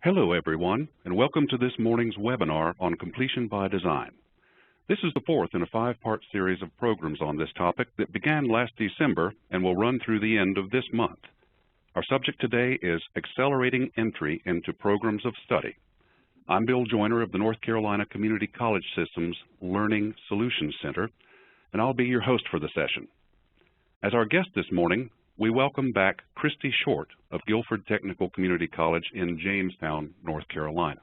Hello everyone, and welcome to this morning's webinar on Completion by Design. This is the fourth in a five-part series of programs on this topic that began last December and will run through the end of this month. Our subject today is Accelerating Entry into Programs of Study. I'm Bill Joyner of the North Carolina Community College System's Learning Solutions Center, and I'll be your host for the session. As our guest this morning, we welcome back Kristi Short of Guilford Technical Community College in Jamestown, North Carolina.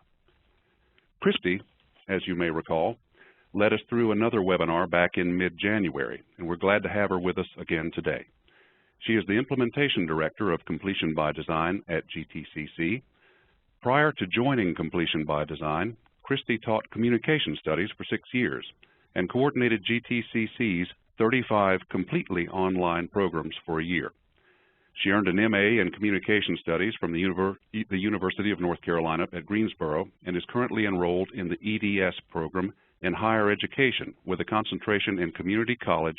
Kristi, as you may recall, led us through another webinar back in mid-January, and we're glad to have her with us again today. She is the Implementation Director of Completion by Design at GTCC. Prior to joining Completion by Design, Kristi taught Communication Studies for 6 years and coordinated GTCC's 35 completely online programs for a year. She earned an MA in Communication Studies from the University of North Carolina at Greensboro and is currently enrolled in the EDS program in higher education with a concentration in community college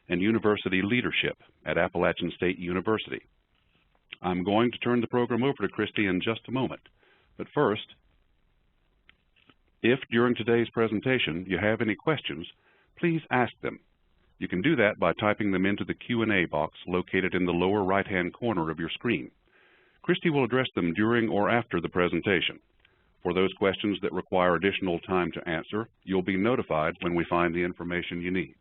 and university leadership at Appalachian State University. I'm going to turn the program over to Kristi in just a moment, but first, if during today's presentation you have any questions, please ask them. You can do that by typing them into the Q&A box located in the lower right-hand corner of your screen. Kristi will address them during or after the presentation. For those questions that require additional time to answer, you'll be notified when we find the information you need.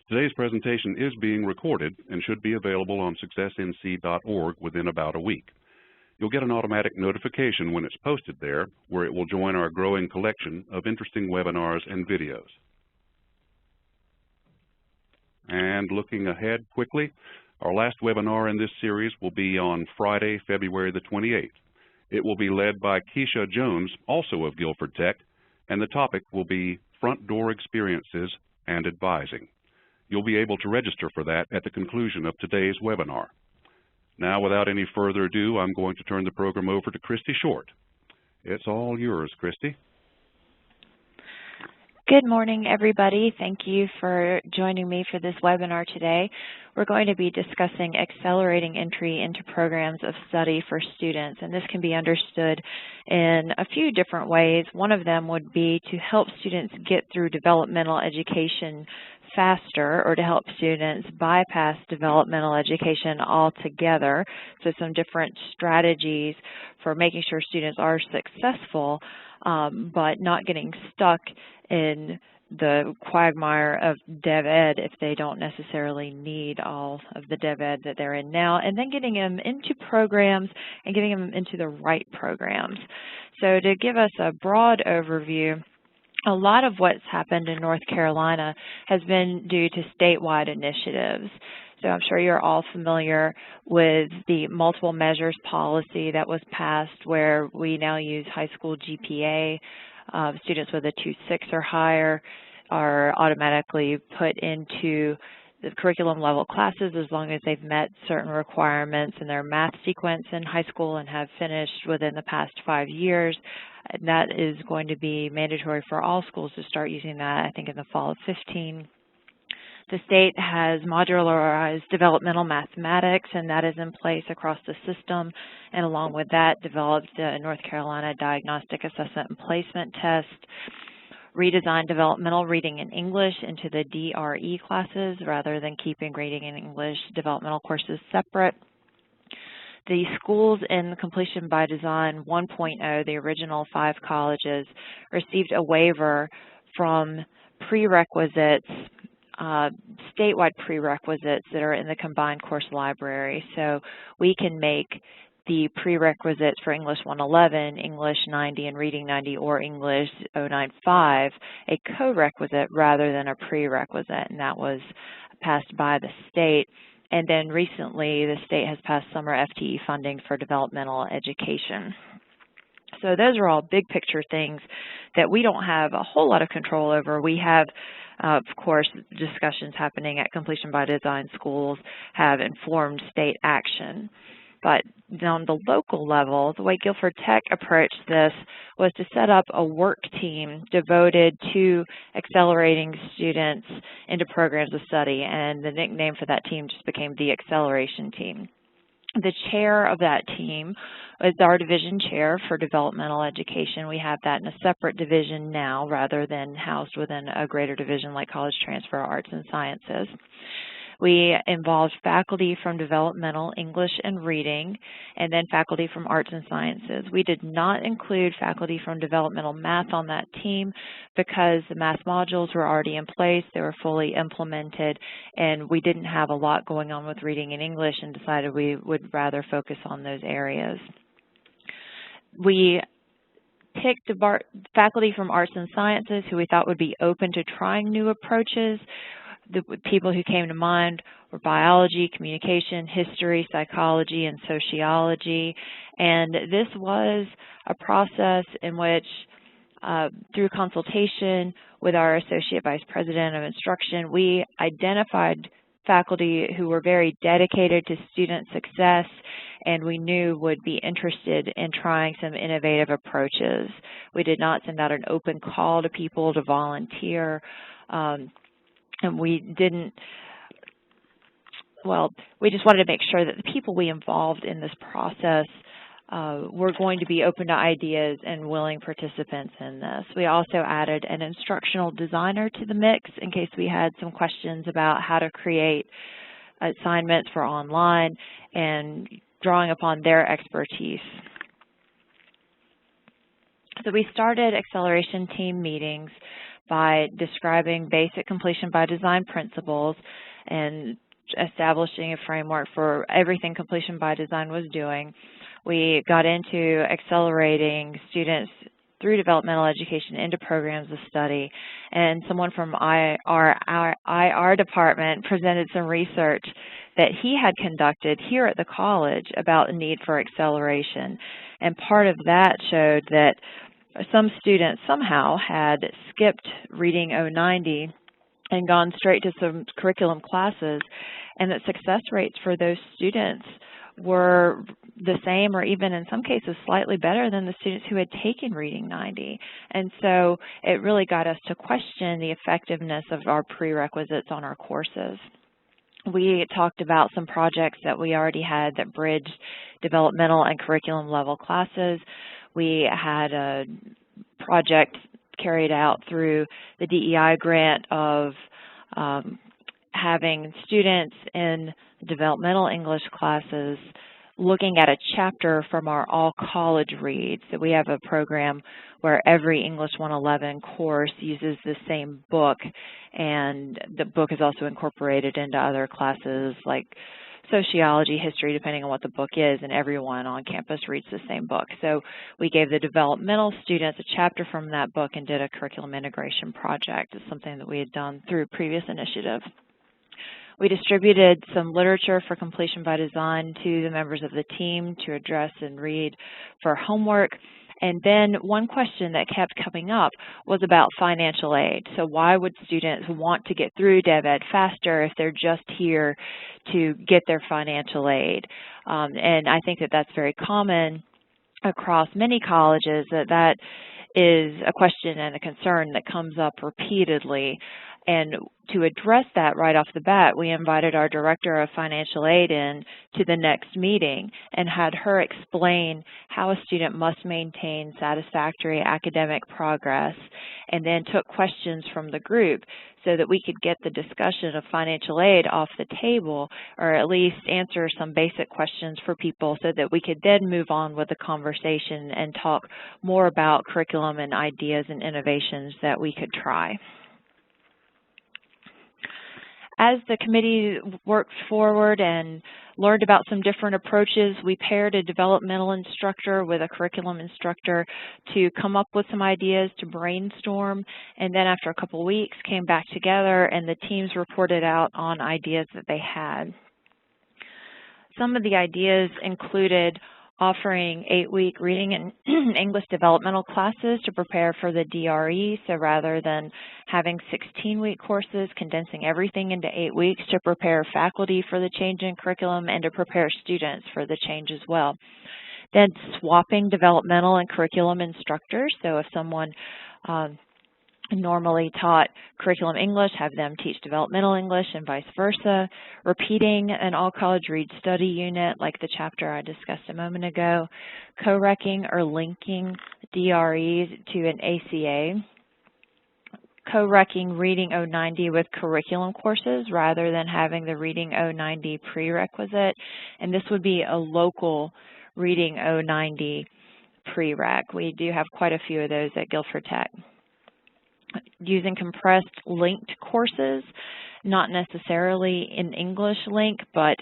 Today's presentation is being recorded and should be available on successnc.org within about a week. You'll get an automatic notification when it's posted there, where it will join our growing collection of interesting webinars and videos. And looking ahead quickly, our last webinar in this series will be on Friday, February the 28th. It will be led by Keisha Jones, also of Guilford Tech, and the topic will be Front Door Experiences and Advising. You'll be able to register for that at the conclusion of today's webinar. Now, without any further ado, I'm going to turn the program over to Kristi Short. It's all yours, Kristi. Good morning, everybody. Thank you for joining me for this webinar today. We're going to be discussing accelerating entry into programs of study for students, and this can be understood in a few different ways. One of them would be to help students get through developmental education faster, or to help students bypass developmental education altogether. So some different strategies for making sure students are successful, but not getting stuck in the quagmire of Dev Ed if they don't necessarily need all of the Dev Ed that they're in now, and then getting them into programs and getting them into the right programs. So to give us a broad overview, a lot of what's happened in North Carolina has been due to statewide initiatives. So I'm sure you're all familiar with the multiple measures policy that was passed, where we now use high school GPA. Students with a 2.6 or higher are automatically put into the curriculum level classes as long as they've met certain requirements in their math sequence in high school and have finished within the past 5 years. And that is going to be mandatory for all schools to start using that, I think, in the fall of 15. The state has modularized developmental mathematics, and that is in place across the system. And along with that, developed the North Carolina Diagnostic Assessment and Placement Test, redesigned developmental reading in English into the DRE classes rather than keeping reading in English developmental courses separate. The schools in Completion by Design 1.0, the original 5 colleges, received a waiver from prerequisites, statewide prerequisites that are in the combined course library. So we can make the prerequisites for English 111, English 90, and Reading 90, or English 095 a co-requisite rather than a prerequisite, and that was passed by the state. And then recently, the state has passed summer FTE funding for developmental education. So those are all big picture things that we don't have a whole lot of control over. We have, of course, discussions happening at Completion by Design schools have informed state action. But on the local level, the way Guilford Tech approached this was to set up a work team devoted to accelerating students into programs of study, and the nickname for that team just became the Acceleration Team. The chair of that team is our division chair for developmental education. We have that in a separate division now rather than housed within a greater division like college transfer, arts, and sciences. We involved faculty from developmental English and reading, and then faculty from arts and sciences. We did not include faculty from developmental math on that team because the math modules were already in place, they were fully implemented, and we didn't have a lot going on with reading and English and decided we would rather focus on those areas. We picked faculty from arts and sciences who we thought would be open to trying new approaches. The people who came to mind were biology, communication, history, psychology, and sociology. And this was a process in which, through consultation with our Associate Vice President of Instruction, we identified faculty who were very dedicated to student success and we knew would be interested in trying some innovative approaches. We did not send out an open call to people to volunteer. And we just wanted to make sure that the people we involved in this process were going to be open to ideas and willing participants in this. We also added an instructional designer to the mix in case we had some questions about how to create assignments for online and drawing upon their expertise. So we started acceleration team meetings by describing basic completion by design principles and establishing a framework for everything completion by design was doing. We got into accelerating students through developmental education into programs of study, and someone from our IR department presented some research that he had conducted here at the college about the need for acceleration. And part of that showed that some students somehow had skipped reading 090 and gone straight to some curriculum classes, and that success rates for those students were the same or even in some cases slightly better than the students who had taken reading 90. And so it really got us to question the effectiveness of our prerequisites on our courses. We talked about some projects that we already had that bridged developmental and curriculum level classes. We had a project carried out through the DEI grant of having students in developmental English classes looking at a chapter from our all college reads. So we have a program where every English 111 course uses the same book, and the book is also incorporated into other classes like sociology, history, depending on what the book is, and everyone on campus reads the same book. So we gave the developmental students a chapter from that book and did a curriculum integration project. It's something that we had done through previous initiatives. We distributed some literature for completion by design to the members of the team to address and read for homework. And then one question that kept coming up was about financial aid. So why would students want to get through DevEd faster if they're just here to get their financial aid? And I think that that's very common across many colleges, that is a question and a concern that comes up repeatedly. And to address that right off the bat, we invited our director of financial aid in to the next meeting and had her explain how a student must maintain satisfactory academic progress, and then took questions from the group so that we could get the discussion of financial aid off the table, or at least answer some basic questions for people so that we could then move on with the conversation and talk more about curriculum and ideas and innovations that we could try. As the committee worked forward and learned about some different approaches, we paired a developmental instructor with a curriculum instructor to come up with some ideas to brainstorm, and then after a couple weeks came back together and the teams reported out on ideas that they had. Some of the ideas included offering 8-week reading and English developmental classes to prepare for the DRE. So rather than having 16-week courses, condensing everything into 8 weeks to prepare faculty for the change in curriculum and to prepare students for the change as well. Then swapping developmental and curriculum instructors. So if someone normally taught curriculum English, have them teach developmental English and vice versa. Repeating an all-college read study unit like the chapter I discussed a moment ago. Co-recking or linking DREs to an ACA. Co-recking Reading 090 with curriculum courses rather than having the Reading 090 prerequisite. And this would be a local Reading 090 prereq. We do have quite a few of those at Guilford Tech. Using compressed linked courses, not necessarily in English link, but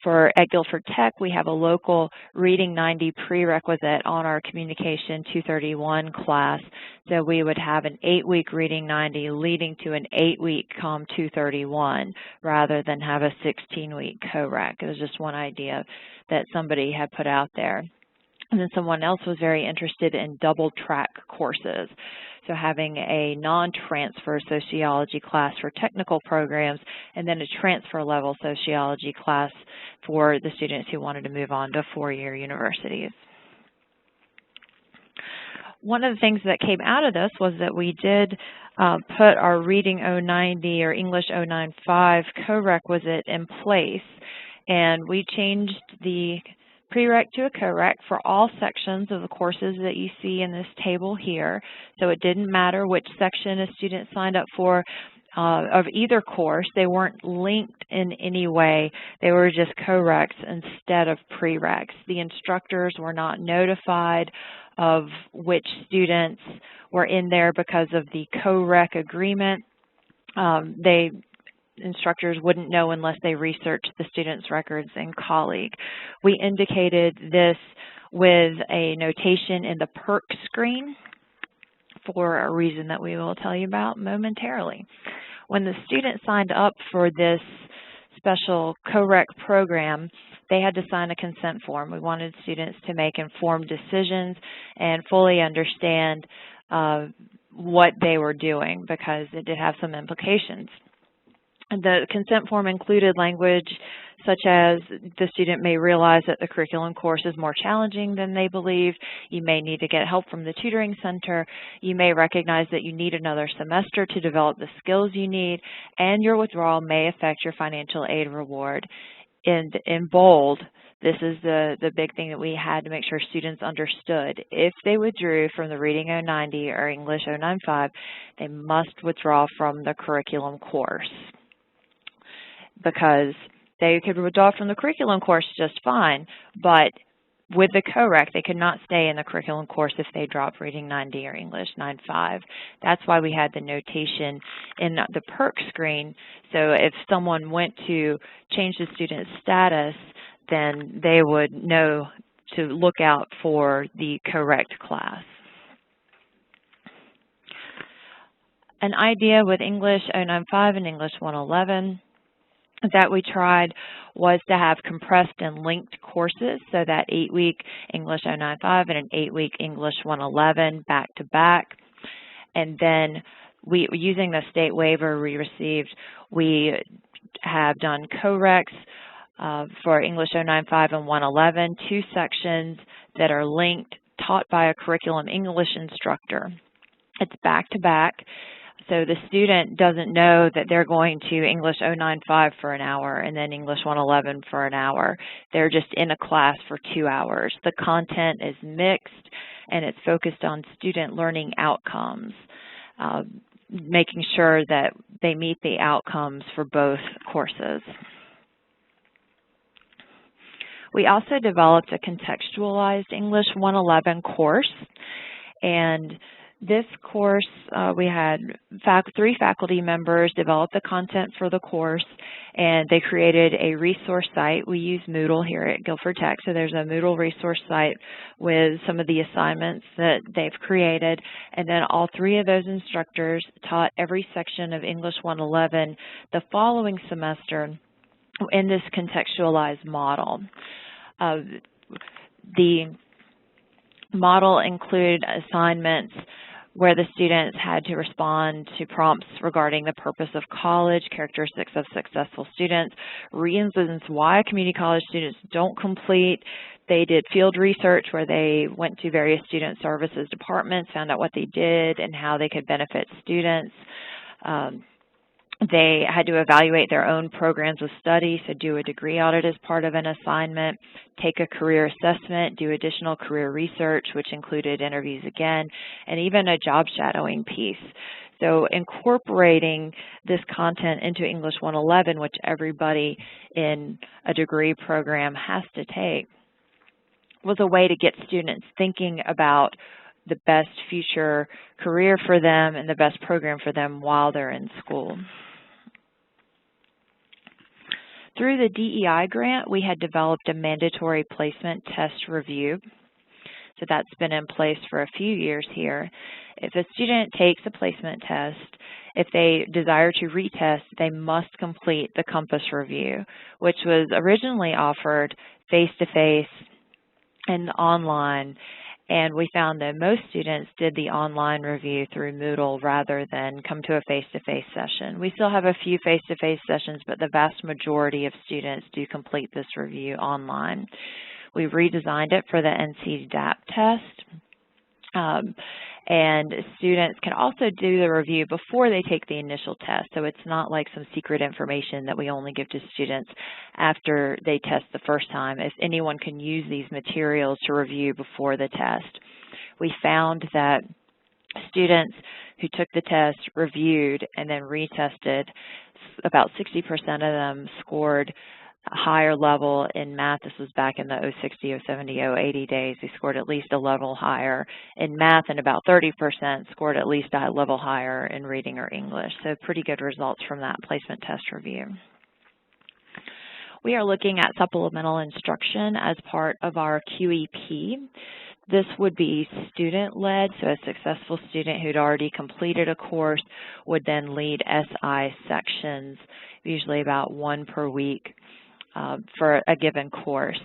at Guilford Tech, we have a local Reading 90 prerequisite on our Communication 231 class. So we would have an 8-week Reading 90 leading to an 8-week Com 231 rather than have a 16-week co-rec. It was just one idea that somebody had put out there. And then someone else was very interested in double track courses. So having a non-transfer sociology class for technical programs and then a transfer level sociology class for the students who wanted to move on to four-year universities. One of the things that came out of this was that we did put our Reading 090 or English 095 co-requisite in place, and we changed the prereq to a co-req for all sections of the courses that you see in this table here. So it didn't matter which section a student signed up for of either course. They weren't linked in any way. They were just co-reqs instead of prereqs. The instructors were not notified of which students were in there because of the co-req agreement. Instructors wouldn't know unless they researched the student's records and colleague. We indicated this with a notation in the PERC screen for a reason that we will tell you about momentarily. When the student signed up for this special co-req program, they had to sign a consent form. We wanted students to make informed decisions and fully understand what they were doing because it did have some implications. The consent form included language such as the student may realize that the curriculum course is more challenging than they believe. You may need to get help from the tutoring center. You may recognize that you need another semester to develop the skills you need, and your withdrawal may affect your financial aid reward. And in bold, this is the big thing that we had to make sure students understood. If they withdrew from the Reading 090 or English 095, they must withdraw from the curriculum course, because they could withdraw from the curriculum course just fine, but with the co-req, they could not stay in the curriculum course if they dropped Reading 90 or English 95. That's why we had the notation in the PERC screen, so if someone went to change the student's status, then they would know to look out for the correct class. An idea with English 095 and English 111 that we tried was to have compressed and linked courses, so that 8-week English 095 and an 8-week English 111 back to back. And then using the state waiver we received, we have done co-reqs for English 095 and 111, 2 sections that are linked, taught by a curriculum English instructor. It's back to back. So the student doesn't know that they're going to English 095 for an hour and then English 111 for an hour. They're just in a class for 2 hours. The content is mixed and it's focused on student learning outcomes, making sure that they meet the outcomes for both courses. We also developed a contextualized English 111 course, and this course, we had 3 faculty members develop the content for the course, and they created a resource site. We use Moodle here at Guilford Tech, so there's a Moodle resource site with some of the assignments that they've created, and then all 3 of those instructors taught every section of English 111 the following semester in this contextualized model. The model included assignments where the students had to respond to prompts regarding the purpose of college, characteristics of successful students, reasons why community college students don't complete They did field research where they went to various student services departments, found out what they did and how they could benefit students. They had to evaluate their own programs of study, so do a degree audit as part of an assignment, take a career assessment, do additional career research, which included interviews again, and even a job shadowing piece. So incorporating this content into English 111, which everybody in a degree program has to take, was a way to get students thinking about the best future career for them and the best program for them while they're in school. Through the DEI grant, we had developed a mandatory placement test review. So that's been in place for a few years here. If a student takes a placement test, if they desire to retest, they must complete the Compass review, which was originally offered face-to-face and online. And we found that most students did the online review through Moodle rather than come to a face-to-face session. We still have a few face-to-face sessions, but the vast majority of students do complete this review online. We redesigned it for the NC DAP test. And students can also do the review before they take the initial test. So it's not like some secret information that we only give to students after they test the first time. If anyone can use these materials to review before the test. We found that students who took the test, reviewed, and then retested, about 60% of them scored a higher level in math. This was back in the 060, 070, 080 days. They scored at least a level higher in math, and about 30% scored at least a level higher in reading or English. So pretty good results from that placement test review. We are looking at supplemental instruction as part of our QEP. This would be student-led, so a successful student who'd already completed a course would then lead SI sections, usually about one per week, for a given course.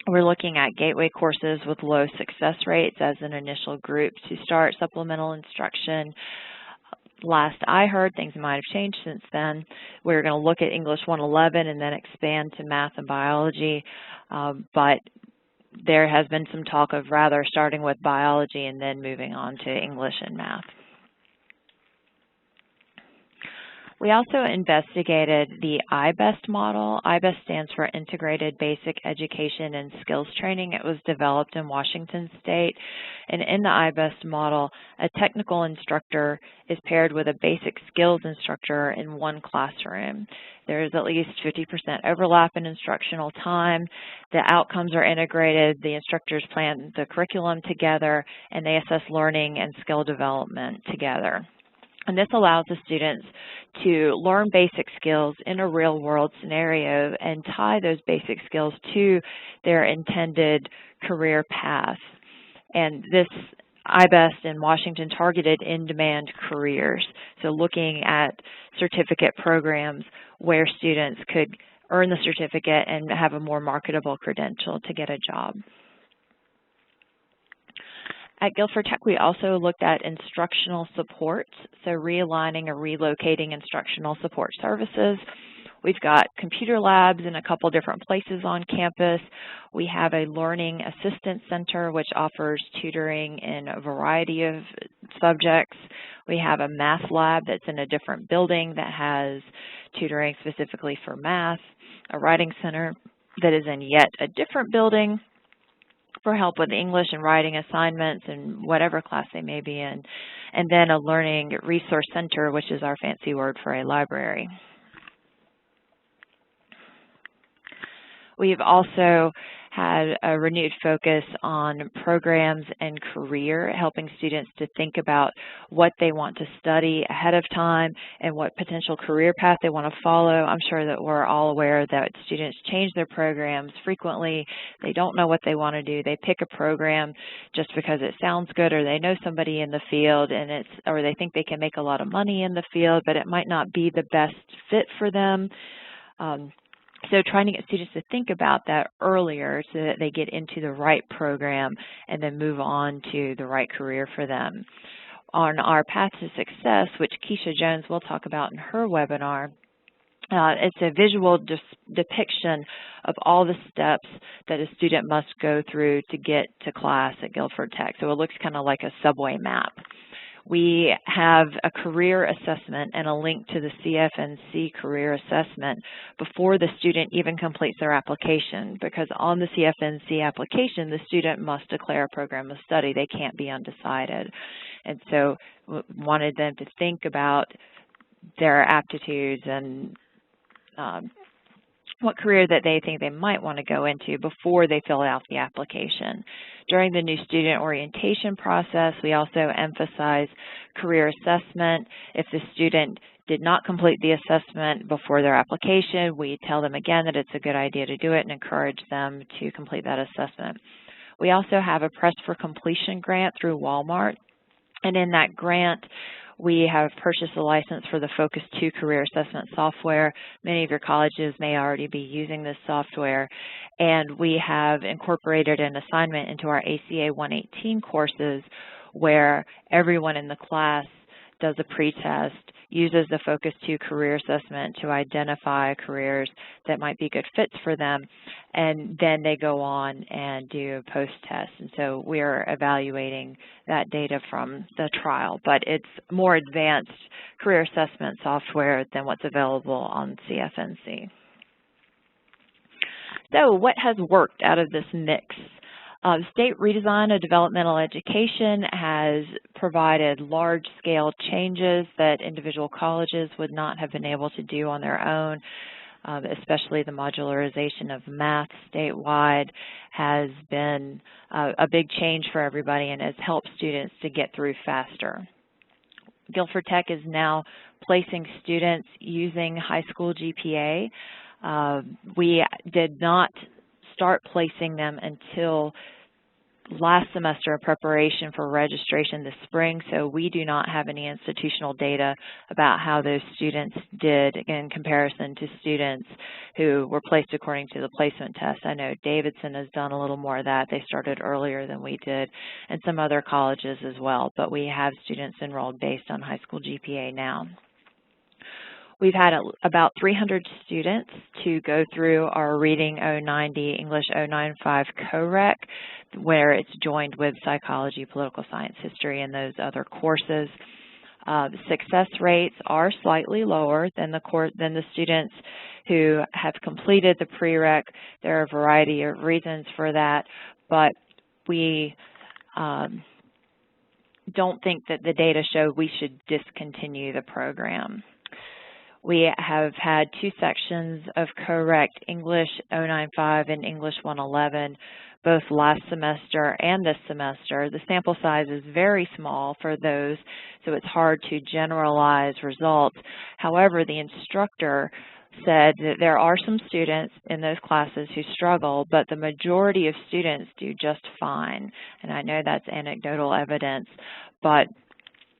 We're looking at gateway courses with low success rates as an initial group to start supplemental instruction. Last I heard, things might have changed since then. We're going to look at English 111 and then expand to math and biology, but there has been some talk of rather starting with biology and then moving on to English and math. We also investigated the IBEST model. IBEST stands for Integrated Basic Education and Skills Training. It was developed in Washington State. And in the IBEST model, a technical instructor is paired with a basic skills instructor in one classroom. There is at least 50% overlap in instructional time. The outcomes are integrated. The instructors plan the curriculum together, and they assess learning and skill development together. And this allows the students to learn basic skills in a real-world scenario and tie those basic skills to their intended career path. And this IBEST in Washington targeted in-demand careers, so looking at certificate programs where students could earn the certificate and have a more marketable credential to get a job. At Guilford Tech, we also looked at instructional supports, so realigning or relocating instructional support services. We've got computer labs in a couple different places on campus. We have a learning assistance center which offers tutoring in a variety of subjects. We have a math lab that's in a different building that has tutoring specifically for math, a writing center that is in yet a different building for help with English and writing assignments and whatever class they may be in, and then a learning resource center, which is our fancy word for a library. We've also had a renewed focus on programs and career, helping students to think about what they want to study ahead of time and what potential career path they want to follow. I'm sure that we're all aware that students change their programs frequently. They don't know what they want to do. They pick a program just because it sounds good, or they know somebody in the field, and or they think they can make a lot of money in the field, but it might not be the best fit for them. So trying to get students to think about that earlier so that they get into the right program and then move on to the right career for them. On our path to success, which Keisha Jones will talk about in her webinar, It's a visual depiction of all the steps that a student must go through to get to class at Guilford Tech. So it looks kind of like a subway map. We have a career assessment and a link to the CFNC career assessment before the student even completes their application, because on the CFNC application, the student must declare a program of study. They can't be undecided. And so wanted them to think about their aptitudes and what career that they think they might want to go into before they fill out the application. During the new student orientation process, we also emphasize career assessment. If the student did not complete the assessment before their application, we tell them again that it's a good idea to do it and encourage them to complete that assessment. We also have a Press for Completion grant through Walmart, and in that grant, we have purchased a license for the Focus 2 career assessment software. Many of your colleges may already be using this software, and we have incorporated an assignment into our ACA 118 courses where everyone in the class does a pretest, uses the Focus 2 career assessment to identify careers that might be good fits for them, and then they go on and do a post-test. And so we're evaluating that data from the trial, but it's more advanced career assessment software than what's available on CFNC. So what has worked out of this mix? State redesign of developmental education has provided large-scale changes that individual colleges would not have been able to do on their own, especially the modularization of math statewide has been a big change for everybody and has helped students to get through faster. Guilford Tech is now placing students using high school GPA. We did not start placing them until last semester in preparation for registration this spring, so we do not have any institutional data about how those students did in comparison to students who were placed according to the placement test. I know Davidson has done a little more of that. They started earlier than we did, and some other colleges as well, but we have students enrolled based on high school GPA now. We've had about 300 students to go through our Reading 090, English 095 co-rec, where it's joined with psychology, political science, history, and those other courses. Success rates are slightly lower than the students who have completed the prereq. There are a variety of reasons for that, but we don't think that the data show we should discontinue the program. We have had 2 sections of co-rec, English 095 and English 111, both last semester and this semester. The sample size is very small for those, so it's hard to generalize results. However, the instructor said that there are some students in those classes who struggle, but the majority of students do just fine. And I know that's anecdotal evidence, but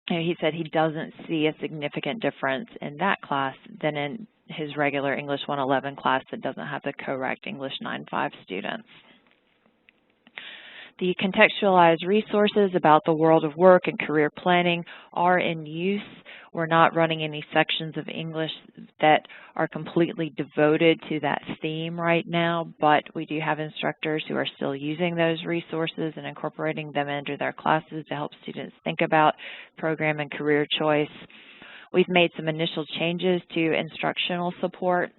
he said he doesn't see a significant difference in that class than in his regular English 111 class that doesn't have the co-rec English 95 students. The contextualized resources about the world of work and career planning are in use. We're not running any sections of English that are completely devoted to that theme right now, but we do have instructors who are still using those resources and incorporating them into their classes to help students think about program and career choice. We've made some initial changes to instructional support.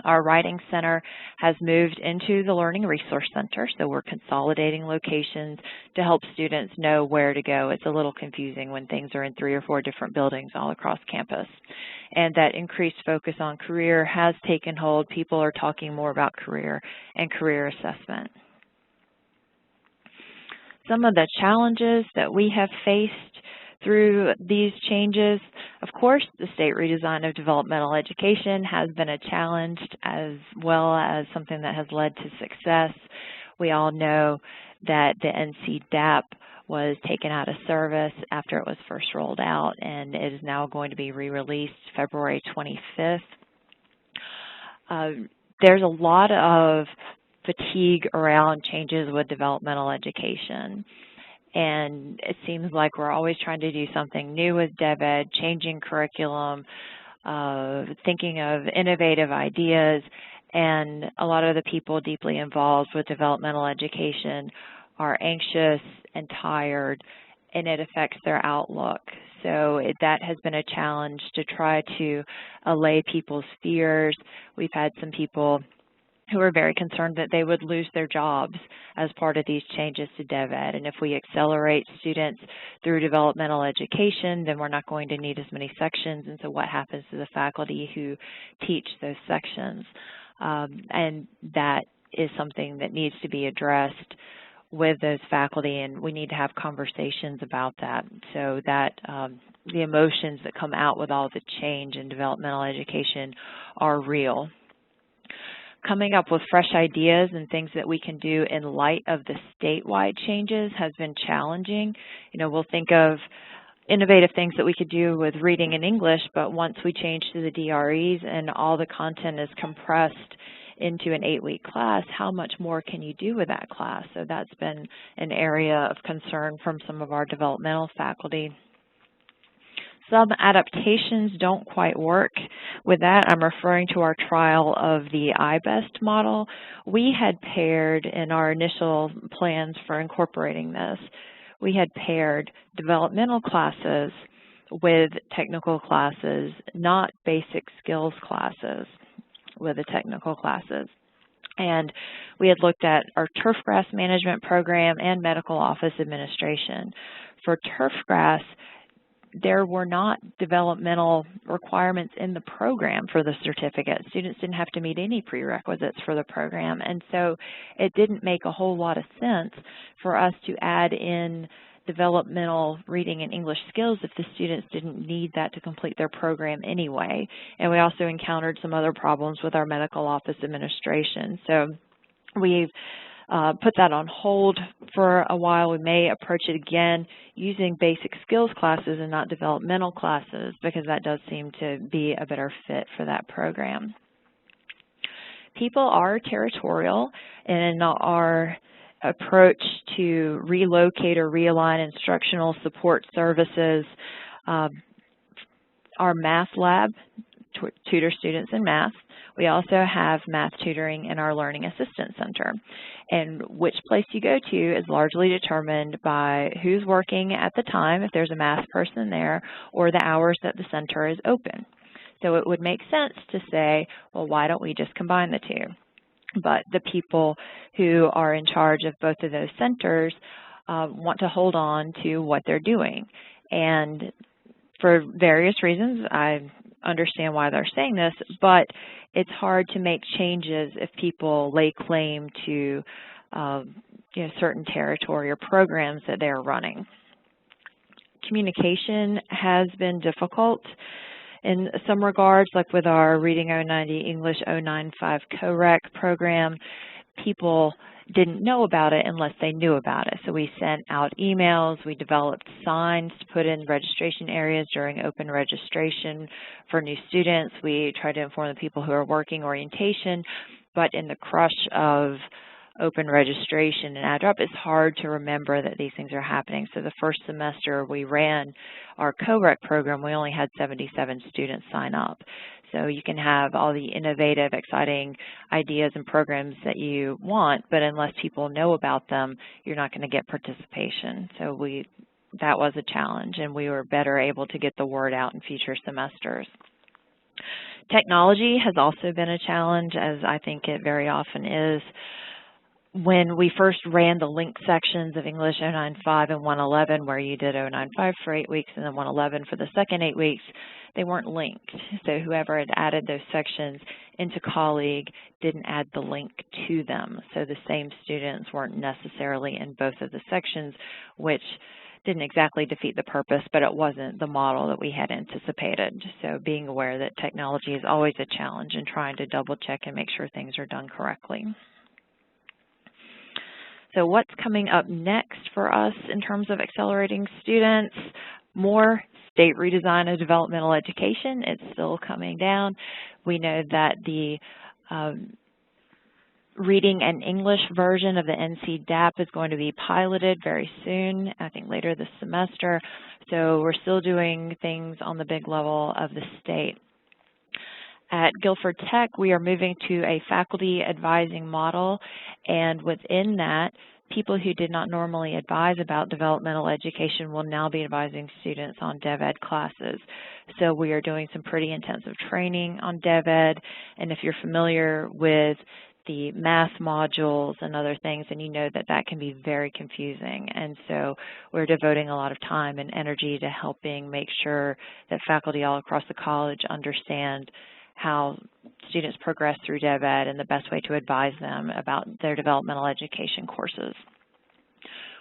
Our Writing Center has moved into the Learning Resource Center, so we're consolidating locations to help students know where to go. It's a little confusing when things are in 3 or 4 different buildings all across campus. And that increased focus on career has taken hold. People are talking more about career and career assessment. Some of the challenges that we have faced through these changes, of course, the state redesign of developmental education has been a challenge as well as something that has led to success. We all know that the NC DAP was taken out of service after it was first rolled out, and it is now going to be re-released February 25th. There's a lot of fatigue around changes with developmental education. And it seems like we're always trying to do something new with DevEd, changing curriculum, thinking of innovative ideas, and a lot of the people deeply involved with developmental education are anxious and tired, and it affects their outlook. So that has been a challenge to try to allay people's fears. We've had some people who are very concerned that they would lose their jobs as part of these changes to DevEd. And if we accelerate students through developmental education, then we're not going to need as many sections. And so what happens to the faculty who teach those sections? And that is something that needs to be addressed with those faculty, and we need to have conversations about that so that the emotions that come out with all the change in developmental education are real. Coming up with fresh ideas and things that we can do in light of the statewide changes has been challenging. You know, we'll think of innovative things that we could do with reading in English, but once we change to the DREs and all the content is compressed into an 8-week class, how much more can you do with that class? So that's been an area of concern from some of our developmental faculty. Some adaptations don't quite work. With that, I'm referring to our trial of the iBest model. We had paired in our initial plans for incorporating this, we had paired developmental classes with technical classes, not basic skills classes with the technical classes. And we had looked at our turfgrass management program and medical office administration. For turfgrass, there were not developmental requirements in the program for the certificate. Students didn't have to meet any prerequisites for the program, and so it didn't make a whole lot of sense for us to add in developmental reading and English skills if the students didn't need that to complete their program anyway. And we also encountered some other problems with our medical office administration. So we've put that on hold for a while. We may approach it again using basic skills classes and not developmental classes, because that does seem to be a better fit for that program. People are territorial in our approach to relocate or realign instructional support services. Our math lab tutor students in math. We also have math tutoring in our Learning Assistance Center. And which place you go to is largely determined by who's working at the time, if there's a math person there, or the hours that the center is open. So it would make sense to say, well, why don't we just combine the two? But the people who are in charge of both of those centers want to hold on to what they're doing. And for various reasons, I understand why they're saying this, but it's hard to make changes if people lay claim to certain territory or programs that they're running. Communication has been difficult in some regards, like with our Reading 090, English 095 co-rec program. People didn't know about it unless they knew about it. So we sent out emails, we developed signs to put in registration areas during open registration for new students. We tried to inform the people who are working orientation, but in the crush of open registration and add drop, it's hard to remember that these things are happening. So the first semester we ran our co-rec program, we only had 77 students sign up. So you can have all the innovative, exciting ideas and programs that you want, but unless people know about them, you're not going to get participation. So that was a challenge, and we were better able to get the word out in future semesters. Technology has also been a challenge, as I think it very often is. When we first ran the link sections of English 095 and 111, where you did 095 for 8 weeks and then 111 for the second 8 weeks, they weren't linked. So whoever had added those sections into Colleague didn't add the link to them. So the same students weren't necessarily in both of the sections, which didn't exactly defeat the purpose, but it wasn't the model that we had anticipated. So being aware that technology is always a challenge and trying to double check and make sure things are done correctly. So what's coming up next for us in terms of accelerating students? More state redesign of developmental education. It's still coming down. We know that the reading and English version of the NC DAP is going to be piloted very soon, I think later this semester. So we're still doing things on the big level of the state. At Guilford Tech, we are moving to a faculty advising model, and within that, people who did not normally advise about developmental education will now be advising students on DevEd classes. So we are doing some pretty intensive training on DevEd, and if you're familiar with the math modules and other things, and you know that that can be very confusing. And so we're devoting a lot of time and energy to helping make sure that faculty all across the college understand how students progress through DevEd and the best way to advise them about their developmental education courses.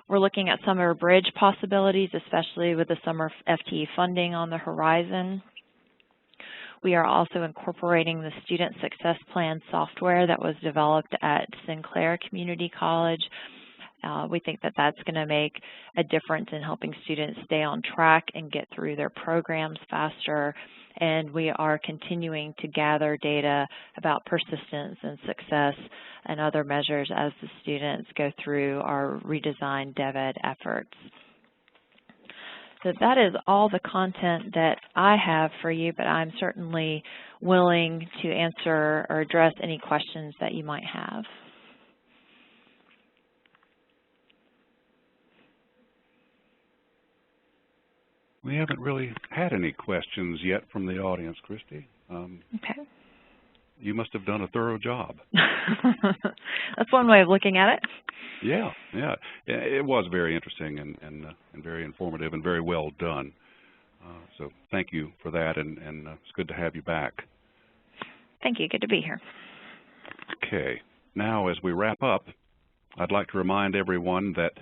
We're looking at summer bridge possibilities, especially with the summer FTE funding on the horizon. We are also incorporating the Student Success Plan software that was developed at Sinclair Community College. We think that that's going to make a difference in helping students stay on track and get through their programs faster. And we are continuing to gather data about persistence and success and other measures as the students go through our redesigned DevEd efforts. So that is all the content that I have for you, but I'm certainly willing to answer or address any questions that you might have. We haven't really had any questions yet from the audience, Kristi. Okay. You must have done a thorough job. That's one way of looking at it. Yeah. It was very interesting and very informative and very well done. So thank you for that, and it's good to have you back. Thank you. Good to be here. Okay. Now, as we wrap up, I'd like to remind everyone that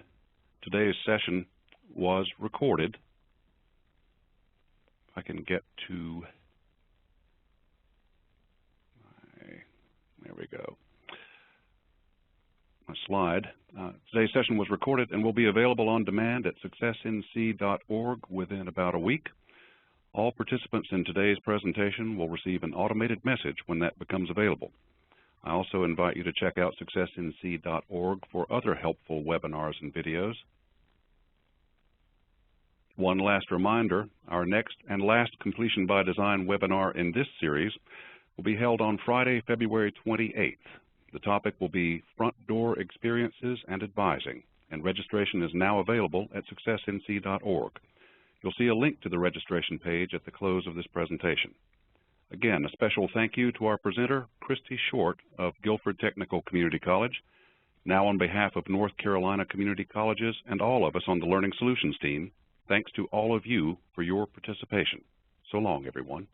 today's session was recorded. I can get to, there we go, my slide. Today's session was recorded and will be available on demand at successnc.org within about a week. All participants in today's presentation will receive an automated message when that becomes available. I also invite you to check out successnc.org for other helpful webinars and videos. One last reminder, our next and last Completion by Design webinar in this series will be held on Friday, February 28th. The topic will be Front Door Experiences and Advising, and registration is now available at successnc.org. You'll see a link to the registration page at the close of this presentation. Again, a special thank you to our presenter, Kristi Short of Guilford Technical Community College. Now on behalf of North Carolina Community Colleges and all of us on the Learning Solutions team, thanks to all of you for your participation. So long, everyone.